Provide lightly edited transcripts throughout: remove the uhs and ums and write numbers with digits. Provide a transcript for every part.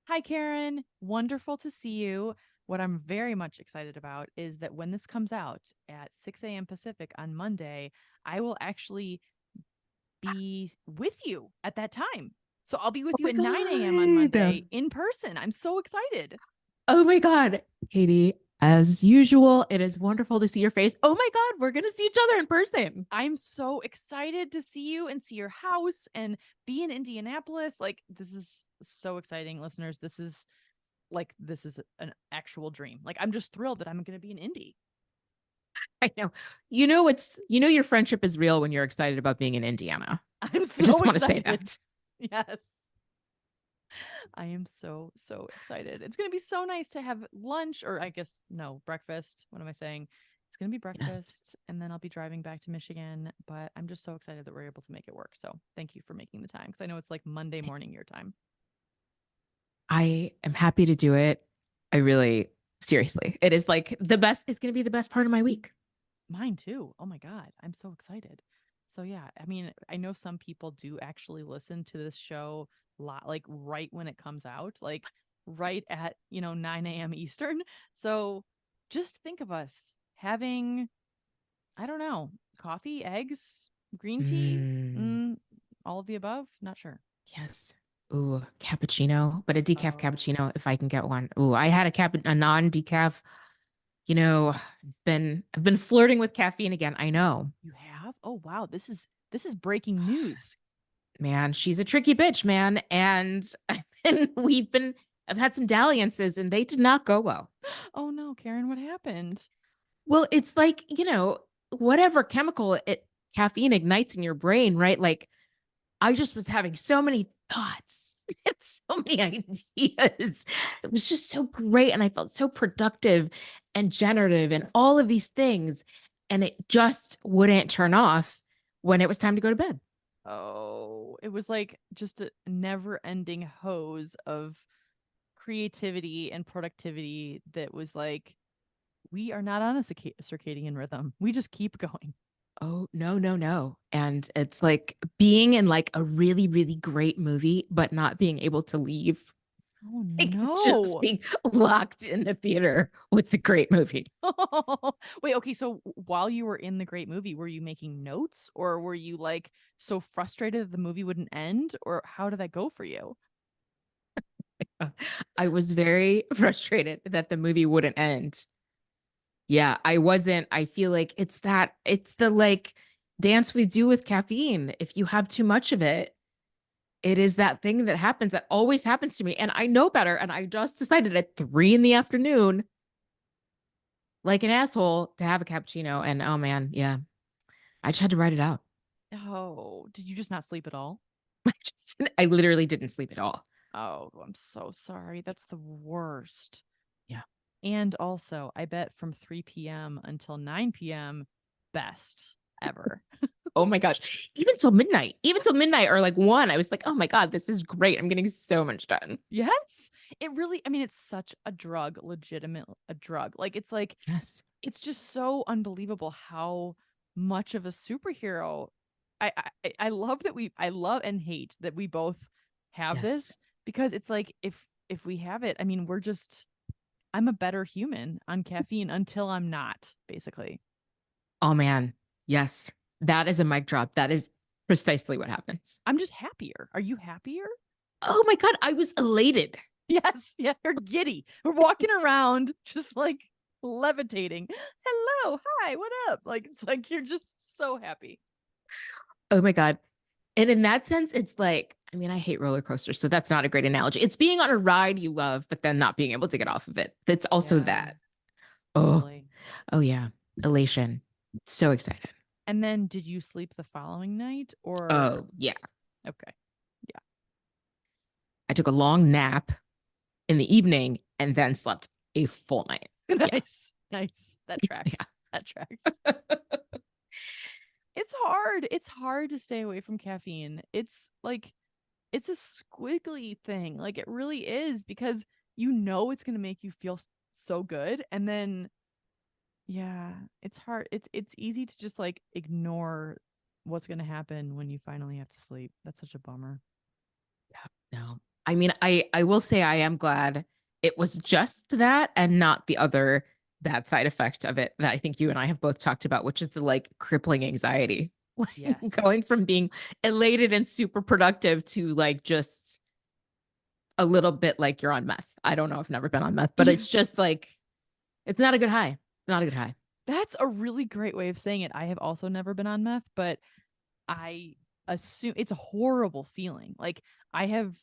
Hi, Karen. Wonderful to see you. What I'm very much excited about is that when this comes out at 6 a.m. Pacific on Monday, I will actually be with you at that time. So I'll be with Oh you my at 9 a.m. on Monday God. in person. I'm so excited. Oh my God. Katie, as usual, it is wonderful to see your face. Oh my God, we're going to see each other in person. I'm so excited to see you and see your house and be in Indianapolis. Like, this is so exciting, listeners. This is an actual dream. Like, I'm just thrilled that I'm going to be in Indy. I know. Your friendship is real when you're excited about being in Indiana. I'm I just so want to say excited. that. Yes. I am so excited. It's going to be so nice to have lunch, or I guess, no, breakfast. What am I saying? It's going to be Yes. breakfast, and then I'll be driving back to Michigan. But I'm just so excited that we're able to make it work. So thank you for making the time because I know it's like Monday morning your time. I am happy to do it. I really, seriously, it is like the best, it's going to be the best part of my week. Mine too. Oh my God. I'm so excited. So yeah, I mean, I know some people do actually listen to this show like right when it comes out, like right at, 9 a.m. Eastern. So just think of us having, I don't know, coffee, eggs, green tea, Mm, mm, all of the above. Not sure. yes. Ooh, cappuccino, but a decaf Oh, cappuccino if I can get one. Ooh, I had a non-decaf. I've been flirting with caffeine again. I know. you have? Oh wow, this is breaking news. Man, she's a tricky bitch, man. And I've had some dalliances and they did not go well. Oh no, Karen, what happened? Well, it's like, whatever chemical caffeine ignites in your brain, right? Like I just was having so many thoughts and so many ideas. It was just so great. And I felt so productive and generative and all of these things. And it just wouldn't turn off when it was time to go to bed. Oh, it was like just a never-ending hose of creativity and productivity that was like, we are not on a circadian rhythm. We just keep going. Oh, no, no, no. And it's like being in like a really, really great movie, but not being able to leave. Oh Like just no. being locked in the theater with the great movie. Wait, okay, so while you were in the great movie, were you making notes or were you like so frustrated that the movie wouldn't end or how did that go for you? I was very frustrated that the movie wouldn't end. Yeah, I wasn't. I feel like it's the like dance we do with caffeine. If you have too much of it, it is that thing that happens that always happens to me. And I know better. And I just decided at 3 in the afternoon, like an asshole, to have a cappuccino. And oh man, yeah, I just had to write it out. Oh, did you just not sleep at all? I literally didn't sleep at all. Oh, I'm so sorry. That's the worst. Yeah. And also, I bet from 3 p.m. until 9 p.m., best ever. Oh my gosh. Even till midnight or like 1, I was like, oh my God, this is great. I'm getting so much done. Yes. It really, I mean, it's such a drug, legitimate a drug. Yes. It's just so unbelievable how much of a superhero I love that I love and hate that we both have Yes. this because it's like if we have it, I mean, I'm a better human on caffeine until I'm not, basically. Oh man. Yes. That is a mic drop. That is precisely what happens. I'm just happier. Are you happier? Oh my God. I was elated. Yes, yeah, you're giddy. We're walking around just like levitating. Hello, hi, what up? Like it's like you're just so happy. Oh my God. And in that sense, it's like, I mean, I hate roller coasters, so that's not a great analogy. It's being on a ride you love, but then not being able to get off of it. That's also Yeah, that. Oh, totally. oh yeah. Elation. So excited. And then did you sleep the following night or Oh, yeah. okay. I took a long nap in the evening and then slept a full night. Yeah. Yeah. Nice. Nice. That tracks. That tracks. Yeah. It's hard. It's hard to stay away from caffeine. It's like it's a squiggly thing. Like it really is because you know it's going to make you feel so good and then yeah, it's hard. It's easy to just like ignore what's going to happen when you finally have to sleep. That's such a bummer. No. I mean, I will say I am glad it was just that and not the other bad side effect of it that I think you and I have both talked about, which is the like crippling anxiety. Like Yes. going from being elated and super productive to like just a little bit like you're on meth. I don't know. I've never been on meth, but Yeah. it's just like it's not a good high. Not a good high. That's a really great way of saying it. I have also never been on meth, but I assume it's a horrible feeling. I have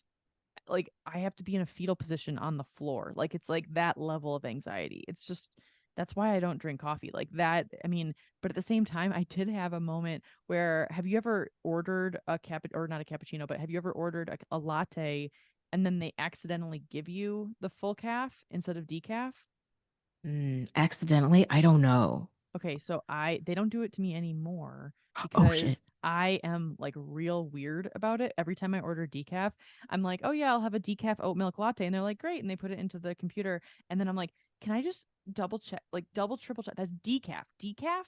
I have to be in a fetal position on the floor. It's like that level of anxiety. It's just that's why I don't drink coffee. Like that, I mean, but at the same time, I did have a moment where have you ever ordered a cap or not a cappuccino, but have you ever ordered a latte and then they accidentally give you the full calf instead of decaf? Accidentally, I don't know. Okay, so I they don't do it to me anymore Oh shit. because I am like real weird about it. Every time I order decaf, I'm like, "Oh yeah, I'll have a decaf oat milk latte." And they're like, "Great." And they put it into the computer, and then I'm like, "Can I just double check, like double triple check? That's decaf. Decaf?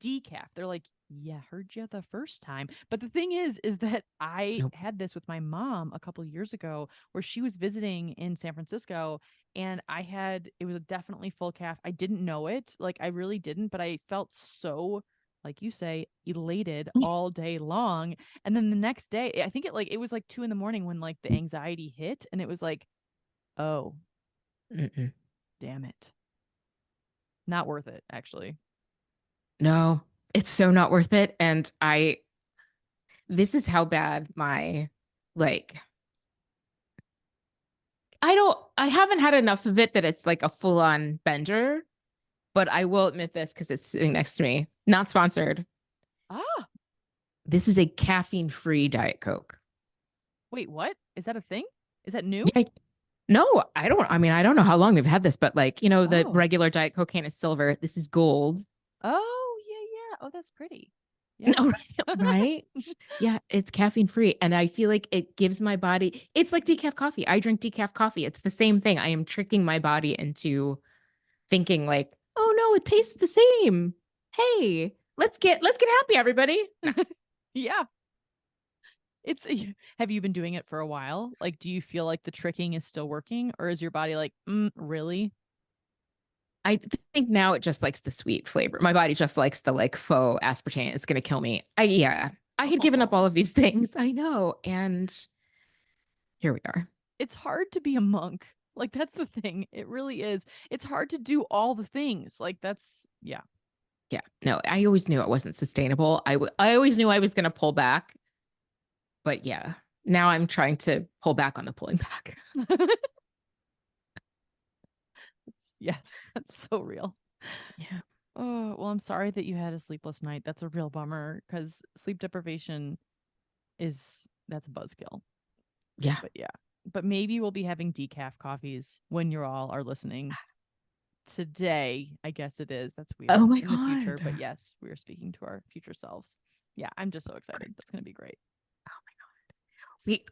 Decaf." They're like, "Yeah, heard you the first time." But the thing is that I Nope. had this with my mom a couple years ago where she was visiting in San Francisco and it was a definitely full calf. I didn't know it. Like I really didn't, but I felt so like you say elated all day long. And then the next day, I think it was like 2 in the morning when like the anxiety hit and it was like, oh, Mm-mm. damn it. Not worth it, actually. No, it's so not worth it. And this is how bad my, like, I haven't had enough of it that it's like a full on bender, but I will admit this because it's sitting next to me. Not sponsored. Ah, This is a caffeine free Diet Coke. wait, what? Is that a thing? Is that new? Yeah. No, I mean, I don't know how long they've had this, but like, the Oh. regular Diet Cocaine is silver. This is gold. Oh, yeah, yeah. Oh, that's pretty. Yeah. No, right? Yeah, it's caffeine free. And I feel like it gives my body, it's like decaf coffee. I drink decaf coffee. It's the same thing. I am tricking my body into thinking like, oh no, it tastes the same. Hey, let's get happy, everybody. Nah. Yeah. It's have you been doing it for a while? Like, do you feel like the tricking is still working, or is your body like, really? I think now it just likes the sweet flavor. My body just likes the like faux aspartame. It's gonna kill me. Yeah. I had given up all Oh, of these things. I know. And here we are. it's hard to be a monk. Like that's the thing. It really is. It's hard to do all the things. Like that's yeah. Yeah. No, I always knew it wasn't sustainable. I always knew I was gonna pull back, but yeah. Now I'm trying to pull back on the pulling back. Yes, that's so real. Yeah. Oh, well, I'm sorry that you had a sleepless night. That's a real bummer because sleep deprivation that's a buzzkill. Yeah. But yeah. But maybe we'll be having decaf coffees when you all are listening today. I guess it is. That's Oh weird my in the future. God. But yes, we are speaking to our future selves. Yeah, I'm just so excited. That's going to be great. We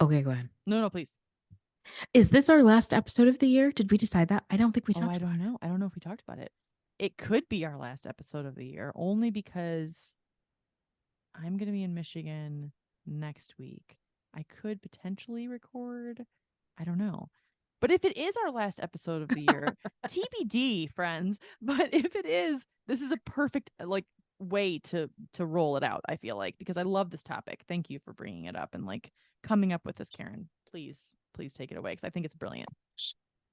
okay, go ahead. No, no, please. Is this our last episode of the year? Did we decide that? I don't think we Oh, I talked don't about it. know. I don't know if we talked about it. It could be our last episode of the year only because I'm going to be in Michigan next week. I could potentially record. I don't know. But if it is our last episode of the year, TBD, friends. But if it is, this is a perfect way to roll it out, I feel like, because I love this topic. Thank you for bringing it up and like coming up with this, Karen. Please take it away because I think it's brilliant.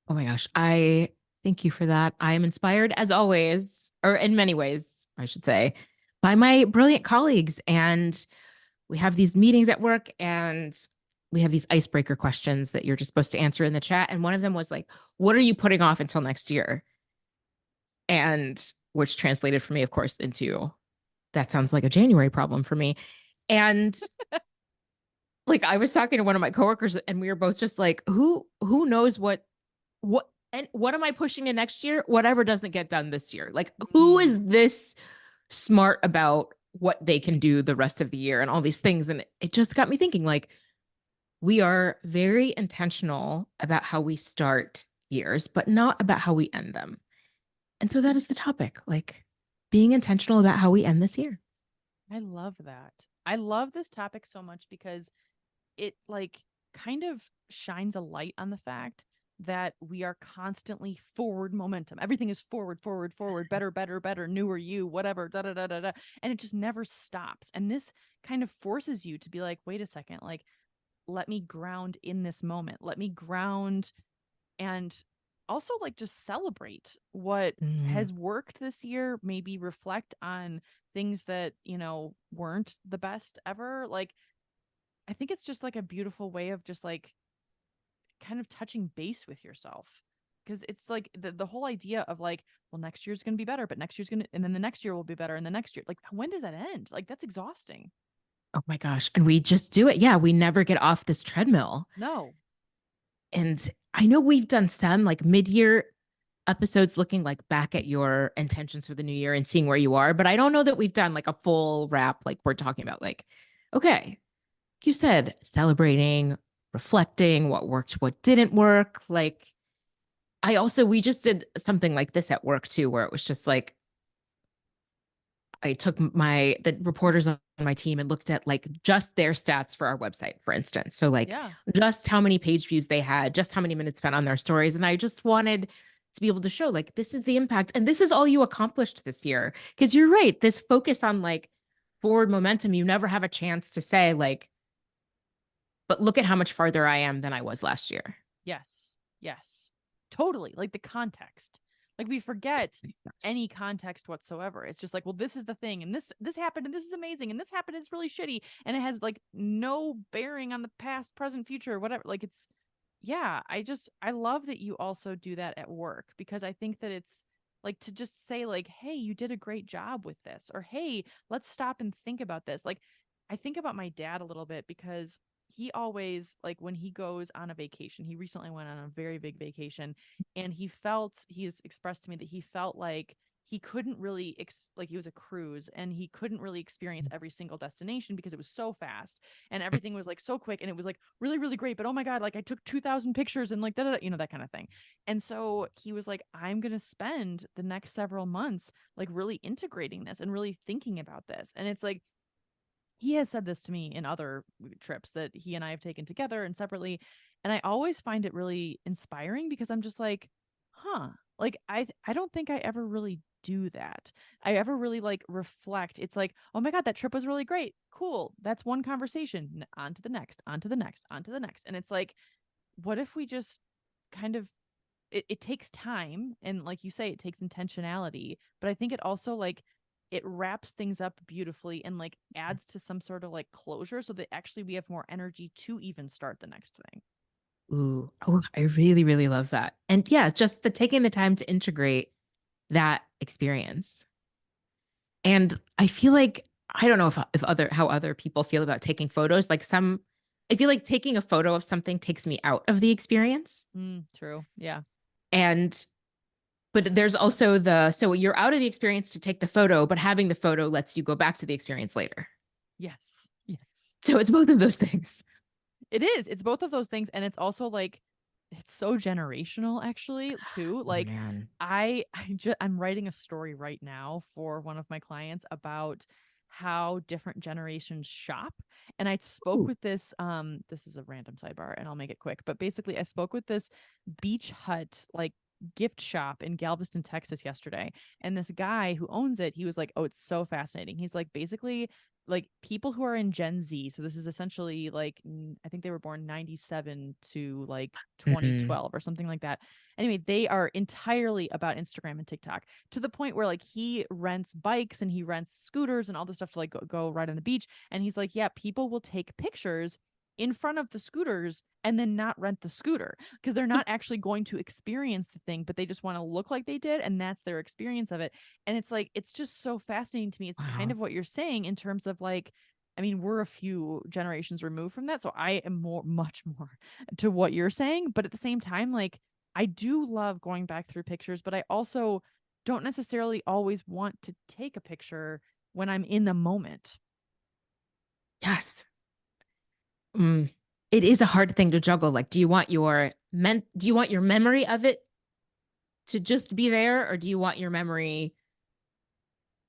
Oh my gosh. I thank you for that. I am inspired as always, or in many ways, I should say, by my brilliant colleagues. And we have these meetings at work and we have these icebreaker questions that you're just supposed to answer in the chat. And one of them was like, what are you putting off until next year? And which translated for me, of course, into that sounds like a January problem for me. And like I was talking to one of my coworkers and we were both just like, who knows what am I pushing to next year? Whatever doesn't get done this year. Like who Mm, is this smart about what they can do the rest of the year and all these things? And it just got me thinking like we are very intentional about how we start years, but not about how we end them. And so that is the topic, like being intentional about how we end this year. I love that. I love this topic so much because it like kind of shines a light on the fact that we are constantly forward momentum. Everything is forward, forward, forward, better, better, better, newer you, whatever, da da da da da. And it just never stops. And this kind of forces you to be like, wait a second, like, let me ground in this moment. Let me ground and also like just celebrate what Mm. has worked this year, maybe reflect on things that, weren't the best ever. Like, I think it's just like a beautiful way of just like kind of touching base with yourself. Because it's like the whole idea of like, well, next year's going to be better, but next year's going to, and then the next year will be better. And the next year, like, when does that end? Like, that's exhausting. Oh my gosh. And we just do it. Yeah, we never get off this treadmill. No. And I know we've done some like mid-year episodes looking like back at your intentions for the new year and seeing where you are, but I don't know that we've done like a full wrap like we're talking about like okay, like you said, celebrating, reflecting what worked, what didn't work. Like I also we just did something like this at work too where it was just like I took the reporters on my team and looked at like just their stats for our website, for instance. So like Yeah. just how many page views they had, just how many minutes spent on their stories. And I just wanted to be able to show like this is the impact and this is all you accomplished this year. Because you're right, this focus on like forward momentum, you never have a chance to say like, but look at how much farther I am than I was last year. Yes. Yes. Totally. Like the context. Like we forget Yes. any context whatsoever. It's just like, well, this is the thing, and this happened, and this is amazing, and this happened, it's really shitty, and it has like no bearing on the past, present, future, whatever. Like it's yeah, I love that you also do that at work because I think that it's like to just say like, "Hey, you did a great job with this," or "Hey, let's stop and think about this." Like I think about my dad a little bit because he always like when he goes on a vacation. He recently went on a very big vacation and he's expressed to me that he felt like he couldn't really like he was a cruise and he couldn't really experience every single destination because it was so fast and everything was like so quick and it was like really really great, but oh my god, like I took 2,000 pictures and like da, da, da, that kind of thing. And so he was like, I'm going to spend the next several months like really integrating this and really thinking about this. And it's like he has said this to me in other trips that he and I have taken together and separately. And I always find it really inspiring because I'm just like, huh, like I don't think I ever really do that. I ever really like reflect. It's like, oh my God, that trip was really great. Cool. That's one conversation. On to the next, on to the next, on to the next. And it's like, what if we just kind of it takes time and like you say it takes intentionality, but I think it also like it wraps things up beautifully and like adds to some sort of like closure so that actually we have more energy to even start the next thing. Ooh, oh, I really, really love that. And yeah, just the taking the time to integrate that experience. And I feel like I don't know if other how other people feel about taking photos. Like some I feel like taking a photo of something takes me out of the experience. True. Yeah. And but there's also the so you're out of the experience to take the photo, but having the photo lets you go back to the experience later. Yes. Yes. So it's both of those things. It is. It's both of those things. And it's also like, it's so generational actually, too. Oh Like man. I'm writing a story right now for one of my clients about how different generations shop. And I spoke Ooh. with this is a random sidebar and I'll make it quick, but basically I spoke with this beach hut like gift shop in Galveston, Texas yesterday. And this guy who owns it, he was like, "Oh, it's so fascinating." He's like, basically like people who are in Gen Z. So this is essentially like I think they were born 97 to like Mm-mm. 2012 or something like that. Anyway, they are entirely about Instagram and TikTok to the point where like he rents bikes and he rents scooters and all this stuff to like go ride on the beach. And he's like, yeah, people will take pictures in front of the scooters and then not rent the scooter because they're not actually going to experience the thing, but they just want to look like they did. And that's their experience of it. And it's like, it's just so fascinating to me. It's kind Wow. of what you're saying in terms of like, I mean, we're a few generations removed from that. So I am much more to what you're saying. But at the same time, like, I do love going back through pictures, but I also don't necessarily always want to take a picture when I'm in the moment. Yes. Mm. It is a hard thing to juggle. Like, do you want your memory of it to just be there, or do you want your memory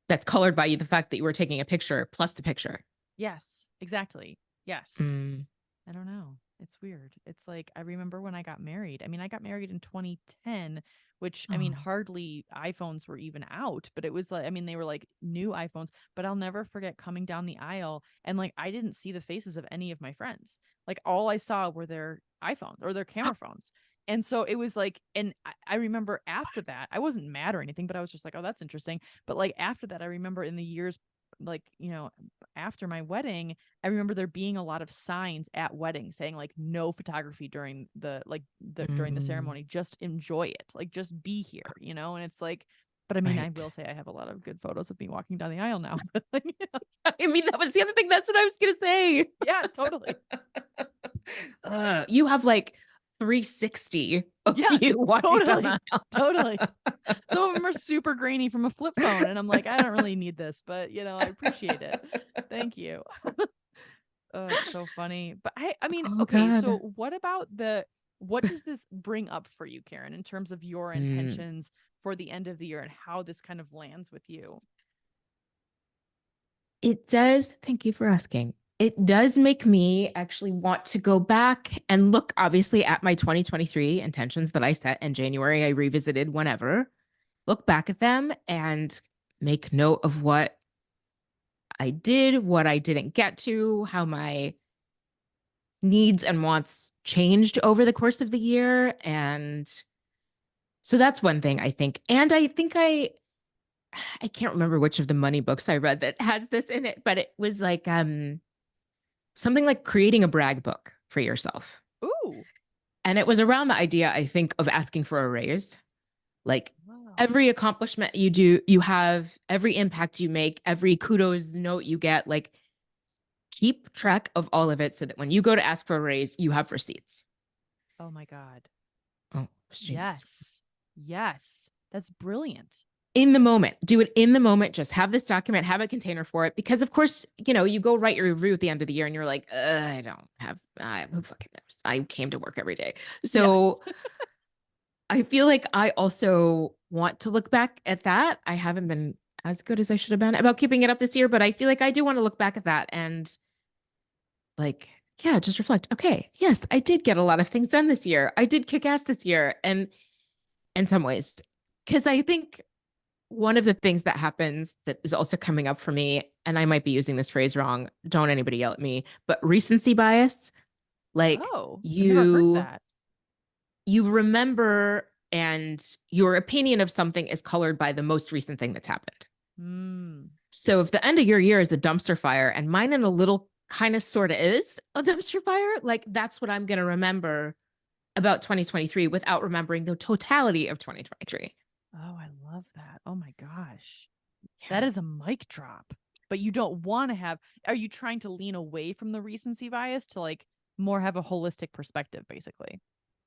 that's colored by you the fact that you were taking a picture plus the picture? Yes, exactly. Yes. Mm. I don't know. It's weird. It's like I remember when I got married. I mean, I got married in 2010, which I mean, Oh. hardly iPhones were even out, but it was like I mean, they were like new iPhones, but I'll never forget coming down the aisle and like I didn't see the faces of any of my friends. Like all I saw were their iPhones or their camera phones. And so it was like, and I remember after that, I wasn't mad or anything, but I was just like, oh, that's interesting. But like after that, I remember in the years, like, after my wedding, I remember there being a lot of signs at weddings saying like no photography during during the Mm, ceremony. Just enjoy it. Like just be here, And it's like, but I mean, I will right. say I have a lot of good photos of me walking down the aisle now. But like, I mean, that was the other thing. That's what I was gonna say. yeah, totally. You have like 360 of Yeah, you walking down totally. the aisle. Totally. Some of them are super grainy from a flip phone. And I'm like, I don't really need this, but I appreciate it. Thank you. Oh, it's so funny. But I mean, Oh okay, God. so what does this bring up for you, Karen, in terms of your Mm. intentions for the end of the year and how this kind of lands with you? It does. Thank you for asking. It does make me actually want to go back and look, obviously, at my 2023 intentions that I set in January. I revisited whenever, look back at them and make note of what I did, what I didn't get to, how my needs and wants changed over the course of the year. And so that's one thing I think. And I think I can't remember which of the money books I read that has this in it, but it was like something like creating a brag book for yourself. Ooh. And it was around the idea, I think, of asking for a raise. Like Wow. every accomplishment you do, you have every impact you make, every kudos note you get, like keep track of all of it so that when you go to ask for a raise, you have receipts. Oh my God. Oh, it's genius. Yes. Yes. That's brilliant. In the moment, do it in the moment. Just have this document, have a container for it. Because, of course, you go write your review at the end of the year and you're like, I don't have, who fucking knows? I came to work every day. Yeah. So I feel like I also want to look back at that. I haven't been as good as I should have been about keeping it up this year, but I feel like I do want to look back at that and like, yeah, just reflect. Okay, yes, I did get a lot of things done this year. I did kick ass this year, and in some ways, because I think one of the things that happens that is also coming up for me, and I might be using this phrase wrong. Don't anybody yell at me, but recency bias, like Oh, I've never heard you that. you remember and your opinion of something is colored by the most recent thing that's happened. Hmm. So if the end of your year is a dumpster fire and mine in a little kind of sort of is a dumpster fire, like that's what I'm going to remember about 2023 without remembering the totality of 2023. Oh, I love that. Oh my gosh. That Yeah. is a mic drop. But you don't want to have, are you trying to lean away from the recency bias to like more have a holistic perspective, basically?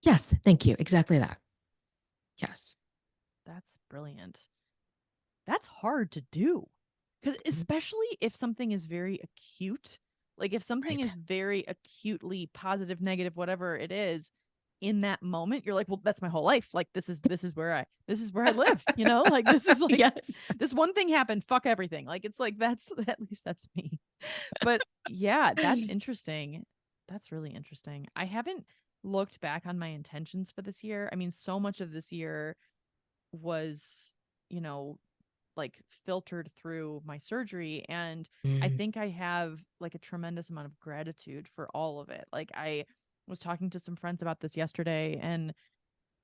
Yes. Thank you. Exactly that. Yes. That's brilliant. That's hard to do. Because especially if something is very acute, like if something Right. is very acutely positive, negative, whatever it is, in that moment, you're like, well, that's my whole life. Like this is where I live, Like this is like Yes. this one thing happened, fuck everything. Like it's like that's at least that's me. But yeah, that's interesting. That's really interesting. I haven't looked back on my intentions for this year. I mean, so much of this year was, you know, like filtered through my surgery, and I Mm, think I have like a tremendous amount of gratitude for all of it. Like I was talking to some friends about this yesterday, and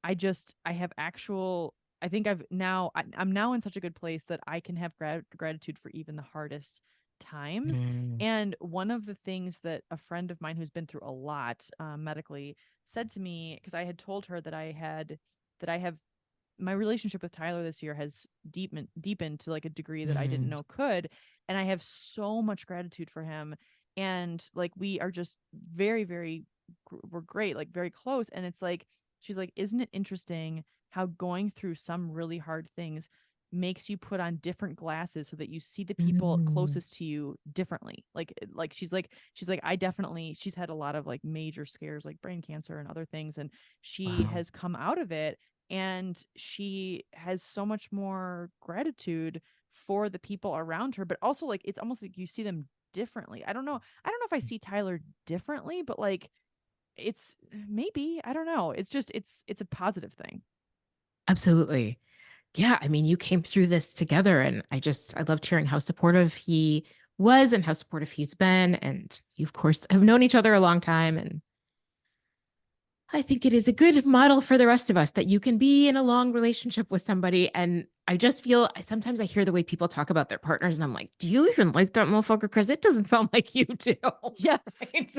I have actual I think I'm now in such a good place that I can have gratitude for even the hardest times. mm, And one of the things that a friend of mine who's been through a lot medically said to me, because I had told her that I have my relationship with Tyler this year has deepened to like a degree that I didn't mm, know could, and I have so much gratitude for him, and like we are just we're great, like very close. And it's like she's like, isn't it interesting how going through some really hard things makes you put on different glasses so that you see the people mm. closest to you differently. Like she's like she's had a lot of like major scares like brain cancer and other things, and she Wow. has come out of it, and she has so much more gratitude for the people around her. But also like it's almost like you see them differently. I don't know if I see Tyler differently, but like it's maybe, I don't know. It's just it's a positive thing. Absolutely. Yeah, I mean, you came through this together, and I loved hearing how supportive he was and how supportive he's been. And you, of course, have known each other a long time. And I think it is a good model for the rest of us that you can be in a long relationship with somebody. And I just feel sometimes I hear the way people talk about their partners, and I'm like, do you even like that motherfucker? Because it doesn't sound like you do. Yes. Right?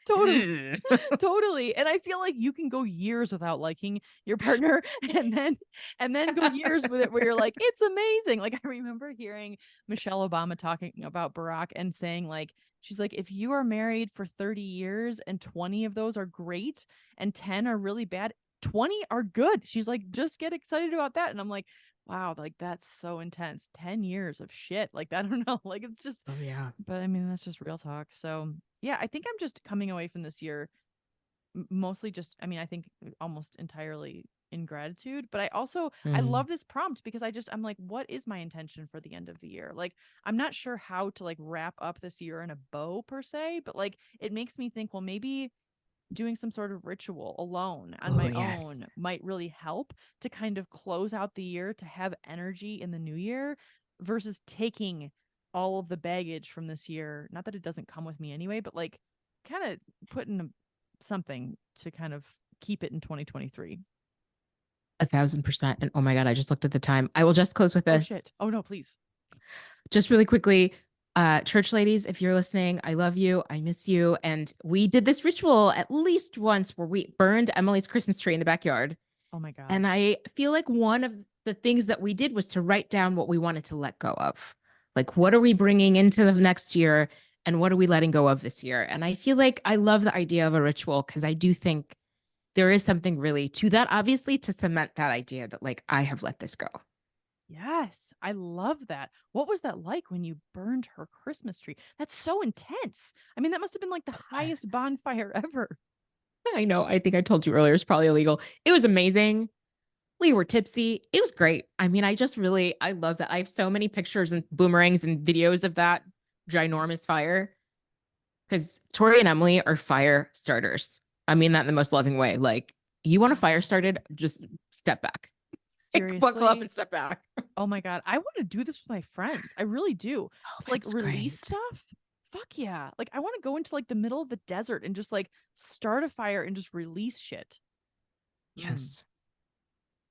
Totally. Totally. And I feel like you can go years without liking your partner and then go years with it where you're like, it's amazing. Like I remember hearing Michelle Obama talking about Barack and saying like she's like, if you are married for 30 years and 20 of those are great and 10 are really bad, 20 are good. She's like, just get excited about that. And I'm like, wow, like that's so intense. 10 years of shit. Like I don't know. Like it's just, Oh, yeah. but I mean, that's just real talk. So yeah, I think I'm just coming away from this year mostly just, I mean, I think almost entirely in gratitude, but I Mm. love this prompt because I'm like, what is my intention for the end of the year? Like, I'm not sure how to like wrap up this year in a bow per se, but like it makes me think, well, maybe doing some sort of ritual alone on Oh, my yes. own might really help to kind of close out the year to have energy in the new year versus taking all of the baggage from this year. Not that it doesn't come with me anyway, but like kind of putting something to kind of keep it in 2023. 1,000%. And oh my God, I just looked at the time. I will just close with Oh this. shit. Oh no, please. Just really quickly, church ladies, if you're listening, I love you. I miss you. And we did this ritual at least once where we burned Emily's Christmas tree in the backyard. Oh my god. And I feel like one of the things that we did was to write down what we wanted to let go of. Like, what are we Yes. bringing into the next year? And what are we letting go of this year? And I feel like I love the idea of a ritual because I do think there is something really to that, obviously, to cement that idea that, like, I have let this go. Yes, I love that. What was that like when you burned her Christmas tree? That's so intense. I mean, that must have been like the highest bonfire ever. I know. I think I told you earlier, it's probably illegal. It was amazing. We were tipsy. It was great. I mean, I love that. I have so many pictures and boomerangs and videos of that ginormous fire because Tori and Emily are fire starters. I mean that in the most loving way. Like, you want a fire started, just step back, like, buckle up Seriously? and step back. Oh my god. I want to do this with my friends. I really do. Oh, To like that's release great. stuff. Fuck yeah. Like I want to go into like the middle of the desert and just like start a fire and just release shit. Mm, Yes.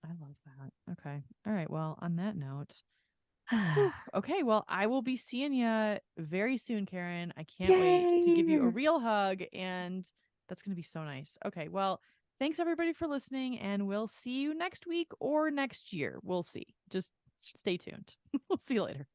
I love that. Okay. All right. Well, on that note, whew, okay, well, I will be seeing you very soon, Karen. I can't wait to give you a Yay. real hug, and that's going to be so nice. Okay, well, thanks everybody for listening, and we'll see you next week or next year. We'll see. Just stay tuned. We'll see you later.